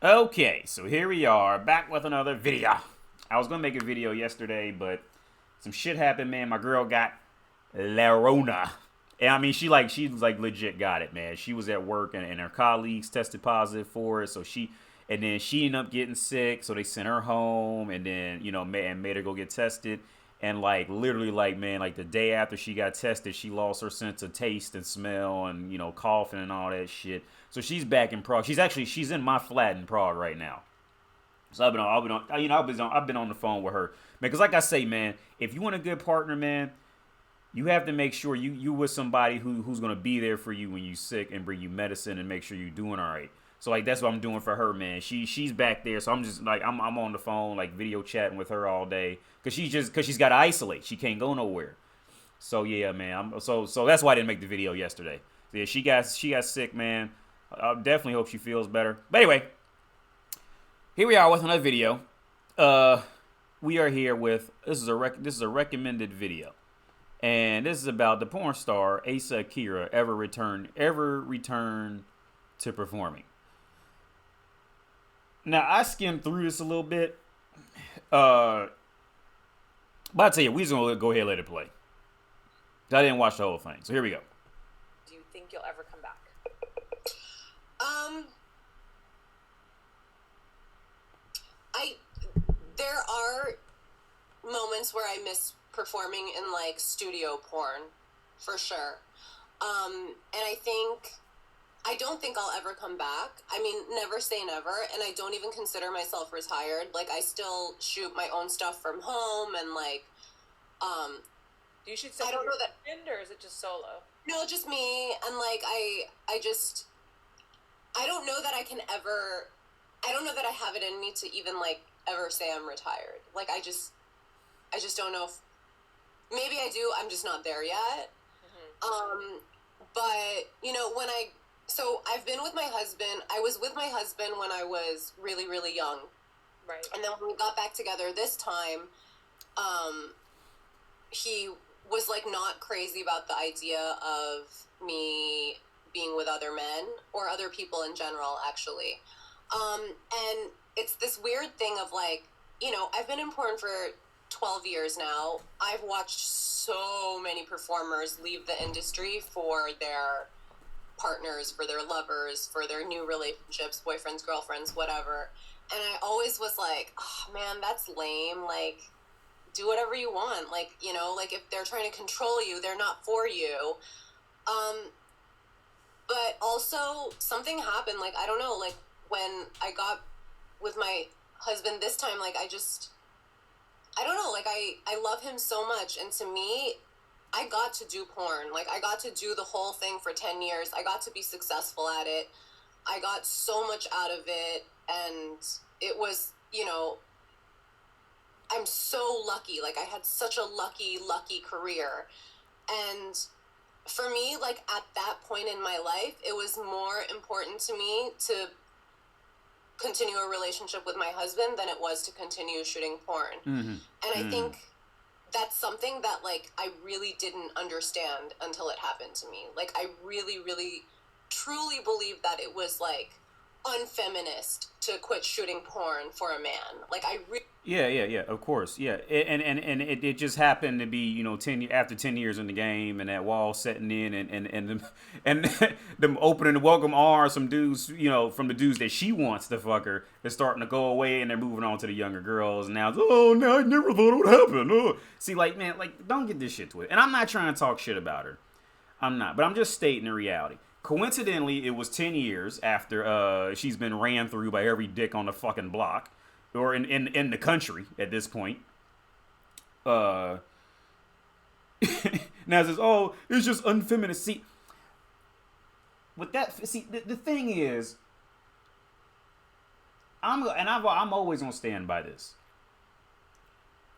Okay, so here we are, back with another video. I was gonna make a video yesterday, but some shit happened, man. My girl got Larona. And I mean, she legit got it, man. She was at work and her colleagues tested positive for it, and then she ended up getting sick, so they sent her home, and then made her go get tested. And like literally, like man, like the day after she got tested, she lost her sense of taste and smell, and coughing and all that shit. So she's back in Prague. She's in my flat in Prague right now. So I've been on the phone with her, man. Because like I say, man, if you want a good partner, man, you have to make sure you with somebody who's gonna be there for you when you sick and bring you medicine and make sure you're doing all right. So like that's what I'm doing for her, man. She's back there, so I'm just like I'm on the phone like video chatting with her all day because she's got to isolate. She can't go nowhere. So yeah, man. So that's why I didn't make the video yesterday. So, yeah, she got sick, man. I definitely hope she feels better. But anyway, here we are with another video. We are here with this is a recommended video. And this is about the porn star Asa Akira ever return to performing. Now I skimmed through this a little bit, but I tell you, we just gonna go ahead and let it play. I didn't watch the whole thing, so here we go. Do you think you'll ever come back? I there are moments where I miss performing in like studio porn, for sure. And I don't think I'll ever come back. I mean, never say never, and I don't even consider myself retired. Like, I still shoot my own stuff from home, and like, Do you shoot stuff I don't know that. or is it just solo? No, just me, and like, I don't know that I can ever. I don't know that I have it in me to even like ever say I'm retired. Like, I just don't know if. Maybe I do. I'm just not there yet. Mm-hmm. But so I've been with my husband. I was with my husband when I was really, really young. Right. And then when we got back together this time, he was like not crazy about the idea of me being with other men or other people in general, actually. And it's this weird thing of like, I've been in porn for 12 years now. I've watched so many performers leave the industry for their partners, for their lovers, for their new relationships, boyfriends, girlfriends, whatever. And I always was like, oh man, that's lame. Like, do whatever you want. Like, like if they're trying to control you, they're not for you. But also something happened. Like, I don't know, like when I got with my husband this time, like I don't know, like I love him so much. And to me, I got to do porn. Like, I got to do the whole thing for 10 years. I got to be successful at it. I got so much out of it. And it was, I'm so lucky. Like, I had such a lucky career. And for me, like, at that point in my life, it was more important to me to continue a relationship with my husband than it was to continue shooting porn. Mm-hmm. And I think that's something that, like, I really didn't understand until it happened to me. Like, I really, really, truly believe that it was, like, unfeminist to quit shooting porn for a man. Like, Yeah, of course, yeah. And it just happened to be, 10 years in the game, and that wall setting in, and them opening the welcome arms, some dudes, from the dudes that she wants to fuck her, they're starting to go away, and they're moving on to the younger girls. And now it's, oh, no, I never thought it would happen. Oh. See, like, man, like, don't get this shit to it. And I'm not trying to talk shit about her. I'm not, but I'm just stating the reality. Coincidentally, it was 10 years after she's been ran through by every dick on the fucking block. Or in the country at this point. Now it says, oh, it's just unfeminine. See, with that, the thing is, I'm always gonna stand by this.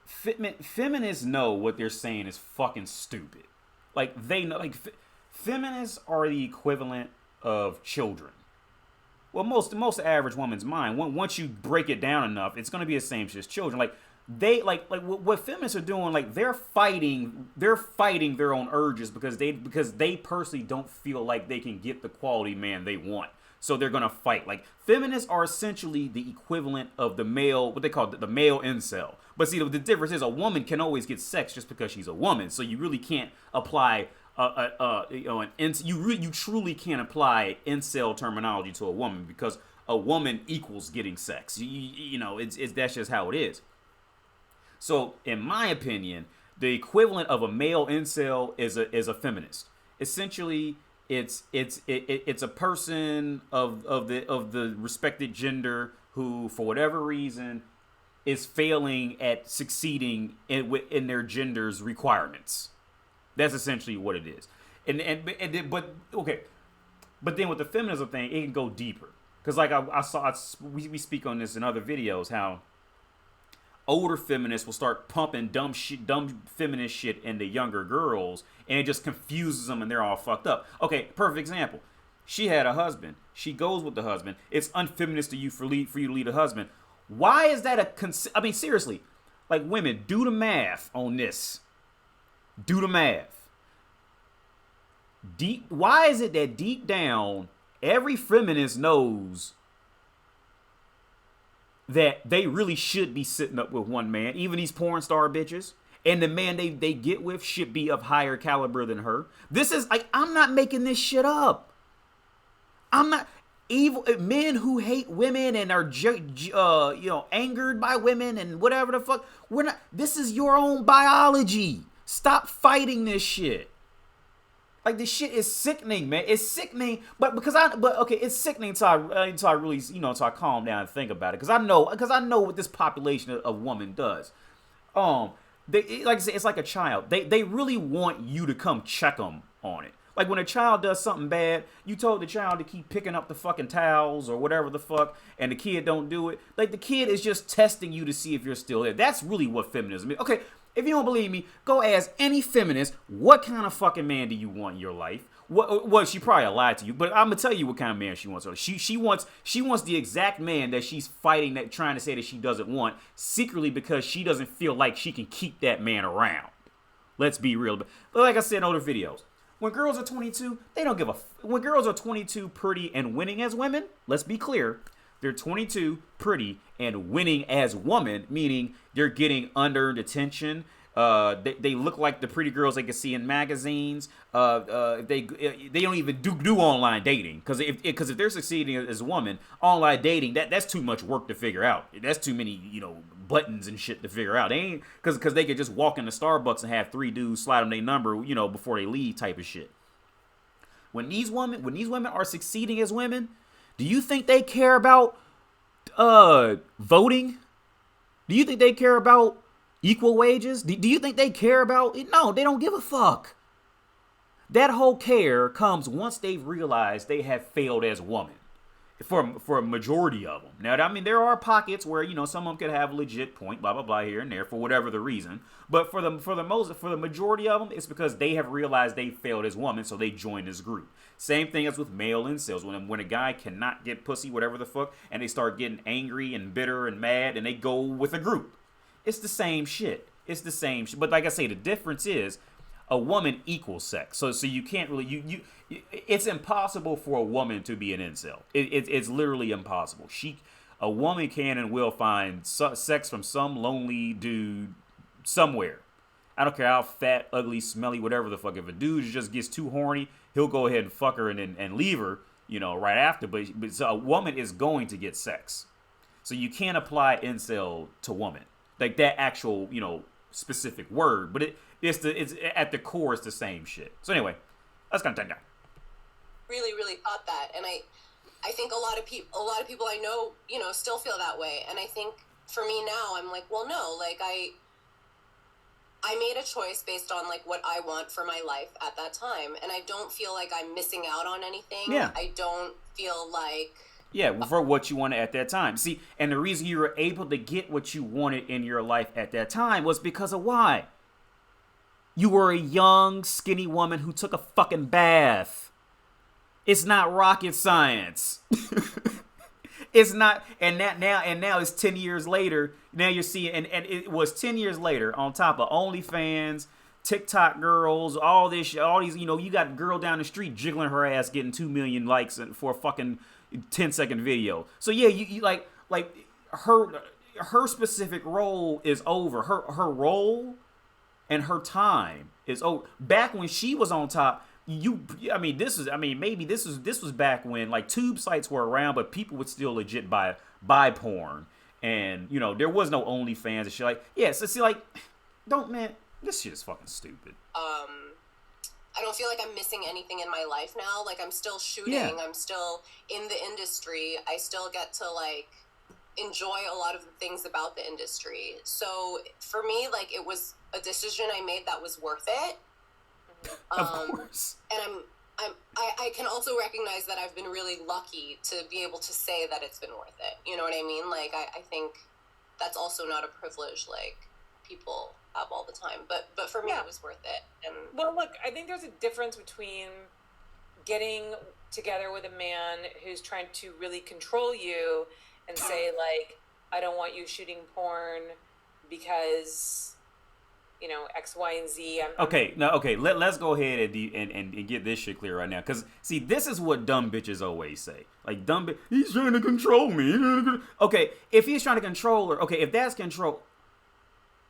Feminists know what they're saying is fucking stupid. Like, they know, like, feminists are the equivalent of children. Well, most average woman's mind, once you break it down enough, it's gonna be the same shit as children. Like, they like what feminists are doing, like, they're fighting their own urges because they personally don't feel like they can get the quality man they want. So they're gonna fight. Like, feminists are essentially the equivalent of the male, what they call the male incel. But see, the difference is a woman can always get sex just because she's a woman. So you really can't apply you truly can't apply incel terminology to a woman, because a woman equals getting sex. You know, it's that's just how it is. So in my opinion, the equivalent of a male incel is a feminist. Essentially, it's a person of the respected gender who, for whatever reason, is failing at succeeding in their gender's requirements. That's essentially what it is. But then with the feminism thing, it can go deeper. Because like we speak on this in other videos, how older feminists will start pumping dumb feminist shit into younger girls, and it just confuses them, and they're all fucked up. Okay, perfect example. She had a husband. She goes with the husband. It's unfeminist to you for you to lead a husband. Why is that I mean, seriously, like, women, do the math on this. Do the math. Why is it that deep down, every feminist knows that they really should be sitting up with one man, even these porn star bitches, and the man they get with should be of higher caliber than her? This is, like, I'm not making this shit up. I'm not. Evil men who hate women and are angered by women and whatever the fuck. We're not. This is your own biology. Stop fighting this shit. Like, this shit is sickening, man. It's sickening, it's sickening until I really, until I calm down and think about it. Because I know what this population of women does. Like I said, it's like a child. They really want you to come check them on it. Like, when a child does something bad, you told the child to keep picking up the fucking towels or whatever the fuck, and the kid don't do it. Like, the kid is just testing you to see if you're still there. That's really what feminism is. Okay, if you don't believe me, go ask any feminist, what kind of fucking man do you want in your life? Well, she probably lied to you, but I'm gonna tell you what kind of man she wants. She wants the exact man that she's fighting, that trying to say that she doesn't want, secretly, because she doesn't feel like she can keep that man around. Let's be real. But like I said in other videos, when girls are 22, they don't give a when girls are 22, pretty and winning as women, let's be clear, they're 22, pretty and winning as women, meaning they're getting unearned attention. They look like the pretty girls they can see in magazines. They don't even do online dating, because if they're succeeding as a woman, online dating, that's too much work to figure out. That's too many buttons and shit to figure out. They ain't, because they could just walk into Starbucks and have 3 dudes slide them their number before they leave, type of shit. When these women are succeeding as women, do you think they care about voting? Do you think they care about equal wages? Do you think they care about it? No, they don't give a fuck. That whole care comes once they've realized they have failed as women. For a majority of them. Now, I mean, there are pockets where some of them could have a legit point, blah blah blah, here and there, for whatever the reason. But for the majority of them, it's because they have realized they failed as women, so they join this group. Same thing as with male incels. When a guy cannot get pussy, whatever the fuck, and they start getting angry and bitter and mad, and they go with a group. It's the same shit. But like I say, the difference is a woman equals sex. So you can't really it's impossible for a woman to be an incel. It's literally impossible. A woman can and will find sex from some lonely dude somewhere. I don't care how fat, ugly, smelly, whatever the fuck. If a dude just gets too horny, he'll go ahead and fuck her and leave her, right after. But so a woman is going to get sex. So you can't apply incel to woman, like that actual, specific word. But it's at the core, it's the same shit. So anyway, let's continue. Really, really thought that, and I think a lot of people I know, still feel that way. And I think for me now, I'm like, well, no, like I made a choice based on like what I want for my life at that time, and I don't feel like I'm missing out on anything. Yeah. I don't feel like. Yeah, for what you wanted at that time. See, and the reason you were able to get what you wanted in your life at that time was because of why? You were a young, skinny woman who took a fucking bath. It's not rocket science. It's not, and now it's 10 years later. Now you're seeing, and it was 10 years later on top of OnlyFans, TikTok girls, all these, you got a girl down the street jiggling her ass, getting 2 million likes for a fucking, 10-second video. So yeah, you like her specific role is over. Her role and her time is over. Back when she was on top, maybe this was back when like tube sites were around, but people would still legit buy porn, and there was no OnlyFans and shit. Like, yeah, so see, like, this shit is fucking stupid. I don't feel like I'm missing anything in my life now. Like, I'm still shooting. Yeah. I'm still in the industry. I still get to, like, enjoy a lot of the things about the industry. So, for me, like, it was a decision I made that was worth it. Of course. And I can also recognize that I've been really lucky to be able to say that it's been worth it. You know what I mean? Like, I think that's also not a privilege, like, people have all the time, but for me it was worth it. And well, look, I think there's a difference between getting together with a man who's trying to really control you and say, like, I don't want you shooting porn because X, Y, and Z. Okay, let's go ahead and get this shit clear right now, because see, this is what dumb bitches always say. Like, he's trying to control me. Okay, if he's trying to control her, okay, if that's control,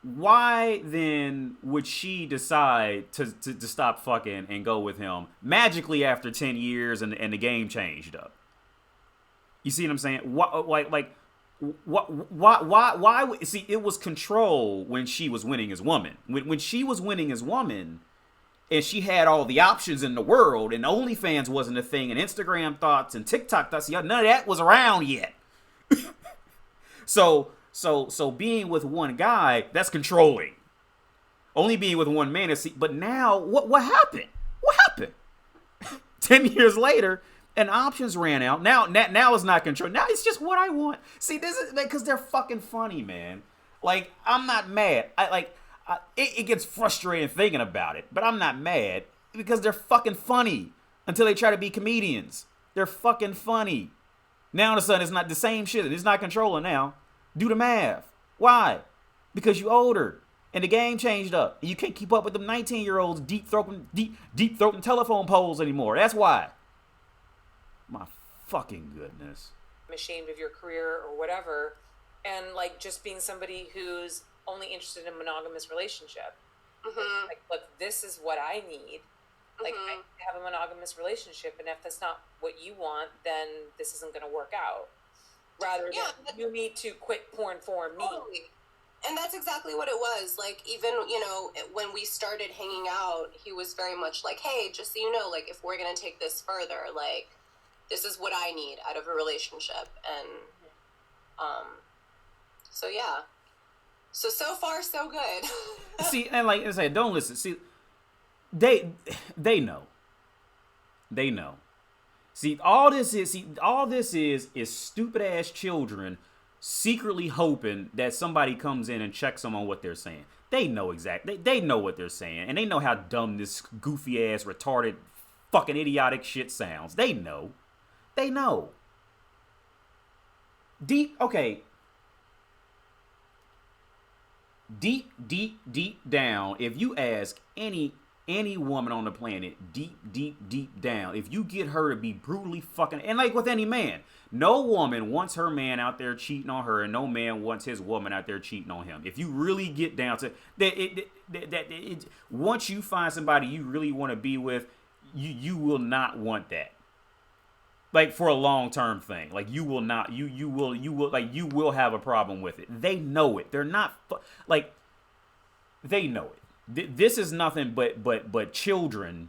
why then would she decide to stop fucking and go with him magically after 10 years and the game changed up? You see what I'm saying? Why? See, it was control when she was winning as woman. When she was winning as woman, and she had all the options in the world, and OnlyFans wasn't a thing, and Instagram thoughts and TikTok thoughts, none of that was around yet. So being with one guy, that's controlling. Only being with one man is. But now, what happened? What happened? 10 years later, and options ran out. Now it's not control. Now it's just what I want. See, this is because they're fucking funny, man. Like, I'm not mad. It gets frustrating thinking about it, but I'm not mad because they're fucking funny until they try to be comedians. They're fucking funny. Now all of a sudden it's not the same shit. It's not controlling now. Do the math. Why? Because you older and the game changed up. And you can't keep up with them 19-year-olds deep throating telephone poles anymore. That's why. My fucking goodness. I'm ashamed of your career or whatever, and like just being somebody who's only interested in a monogamous relationship. Mm-hmm. Like, look, this is what I need. Like, I have a monogamous relationship, and if that's not what you want, then this isn't going to work out. Rather than you need to quit porn for me. Totally. And that's exactly what it was. Like, even, when we started hanging out, he was very much like, hey, just so you know, like, if we're going to take this further, like, this is what I need out of a relationship. And, so yeah. So far, so good. See, and like I said, don't listen. See, they know. They know. See, all this is stupid ass children secretly hoping that somebody comes in and checks them on what they're saying. They know exactly. They know what they're saying, and they know how dumb this goofy ass, retarded, fucking idiotic shit sounds. They know. They know. Deep down, if you ask any woman on the planet, deep down, if you get her to be brutally fucking, and like with any man, no woman wants her man out there cheating on her, and no man wants his woman out there cheating on him. If you really get down to that, once you find somebody you really want to be with, you will not want that. Like, for a long-term thing, like, you will not, you will have a problem with it. They know it. They're not, like, they know it. This is nothing but children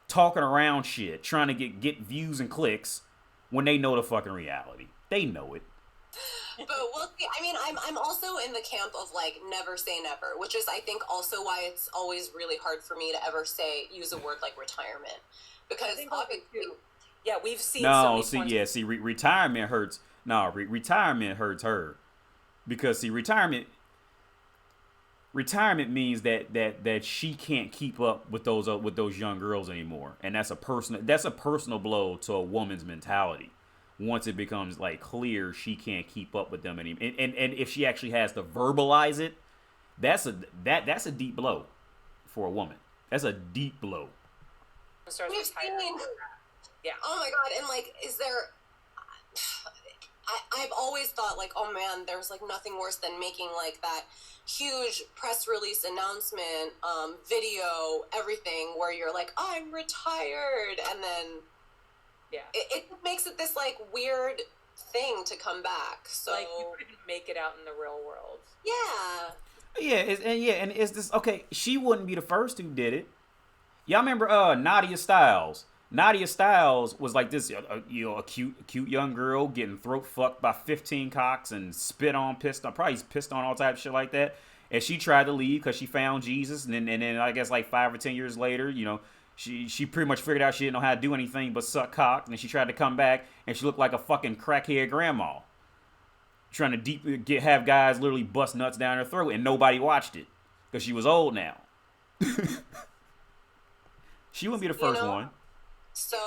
talking around shit, trying to get views and clicks when they know the fucking reality. They know it. But we'll see. I mean, I'm also in the camp of, like, never say never, which is, I think, also why it's always really hard for me to ever use a word like retirement, because obviously. Yeah, we've seen. Retirement hurts. No, retirement hurts her, because see, retirement means that she can't keep up with those young girls anymore, and that's a personal blow to a woman's mentality. Once it becomes like clear she can't keep up with them anymore, and if she actually has to verbalize it, that's a deep blow for a woman. That's a deep blow. Yeah. Oh my God. And like, is there, I've always thought like, oh man, there's like nothing worse than making like that huge press release announcement, video, everything where you're like, I'm retired. And then Yeah. it makes it this like weird thing to come back. So Like you couldn't make it out in the real world. yeah. And it's this okay, she wouldn't be the first who did it. Y'all remember Nadia Styles? Nadia Styles was like this, a cute young girl getting throat fucked by 15 cocks and spit on, pissed on, probably pissed on all type of shit like that. And she tried to leave because she found Jesus, and then I guess like 5 or 10 years later, she pretty much figured out she didn't know how to do anything but suck cock. And then she tried to come back, and she looked like a fucking crackhead grandma, trying to have guys literally bust nuts down her throat, and nobody watched it because she was old now. She wouldn't be the first one. So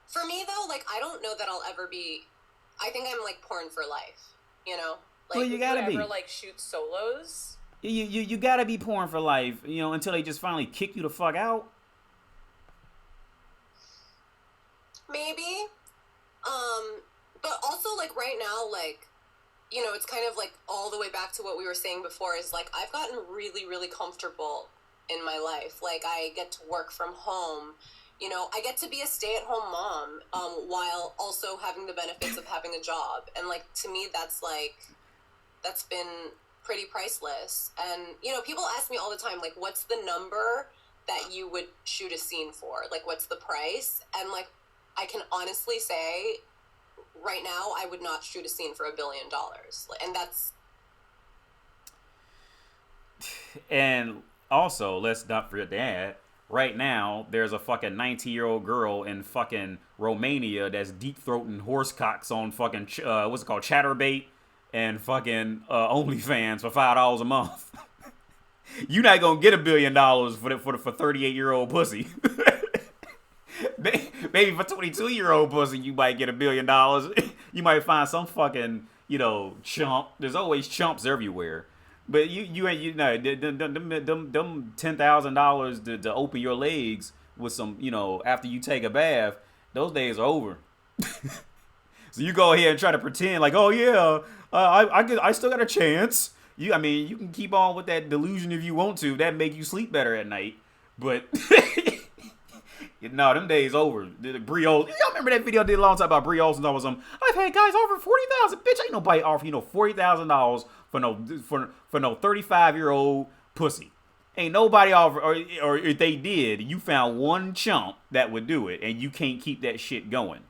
for me though, like I don't know that I'll ever be. I think I'm like porn for life. Like Well, you gotta be. Ever like shoot solos? You gotta be porn for life, until they just finally kick you the fuck out. maybe. But also like right now, like it's kind of like all the way back to what we were saying before. Is like I've gotten really, really comfortable in my life. Like I get to work from home. I get to be a stay-at-home mom while also having the benefits of having a job. And, like, to me, that's been pretty priceless. And, people ask me all the time, like, what's the number that you would shoot a scene for? Like, what's the price? And, like, I can honestly say right now I would not shoot a scene for $1 billion. And that's... And also, let's not forget to add, right now, there's a fucking 19-year-old girl in fucking Romania that's deep-throating horse cocks on fucking, what's it called, Chatterbait and fucking OnlyFans for $5 a month. You're not gonna get $1 billion for 38-year-old pussy. Maybe for 22-year-old pussy, you might get $1 billion. You might find some fucking, chump. There's always chumps everywhere. But you ain't them $10,000 to open your legs with some after you take a bath, those days are over. So you go ahead and try to pretend like, oh yeah, I still got a chance. You can keep on with that delusion if you want to. That make you sleep better at night. But no, them days over. Brie Olsen, y'all remember that video I did a long time about Brie Olsen? I've had guys offer $40,000. Bitch, ain't nobody offer $40,000 for no 35-year-old pussy. Ain't nobody offer, or if they did, you found one chump that would do it, and you can't keep that shit going.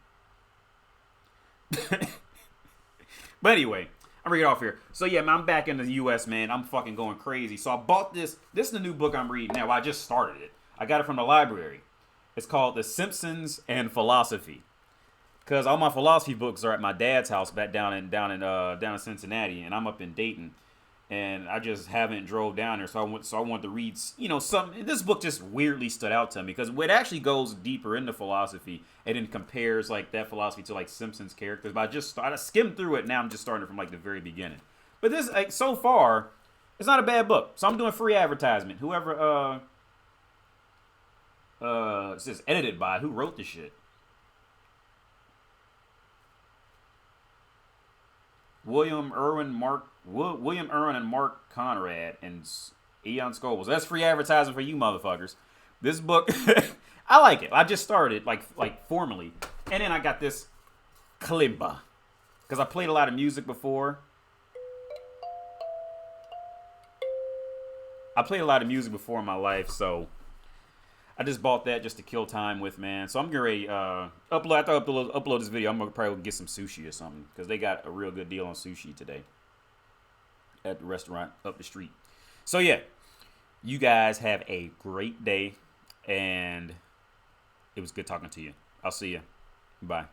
But anyway, I'm gonna get off here. So yeah, man, I'm back in the U.S., man. I'm fucking going crazy. So I bought this. This is the new book I'm reading now. I just started it. I got it from the library. It's called The Simpsons and Philosophy. Cause all my philosophy books are at my dad's house back down in Cincinnati, and I'm up in Dayton, and I just haven't drove down there. So I wanted to read, something. This book just weirdly stood out to me because it actually goes deeper into philosophy and then compares like that philosophy to like Simpsons characters. But I skimmed through it. Now I'm just starting from like the very beginning. But this so far, it's not a bad book. So I'm doing free advertisement. Whoever it says edited by, who wrote this shit? William Irwin and Mark Conrad and Eon Scobles. That's free advertising for you motherfuckers. This book, I like it. I just started like formally, and then I got this kalimba because I played a lot of music before. I played a lot of music before in my life, so I just bought that just to kill time with, man. So I'm getting ready upload this video. I'm gonna probably get some sushi or something because they got a real good deal on sushi today at the restaurant up the street. So yeah, you guys have a great day, and it was good talking to you. I'll see you. Bye.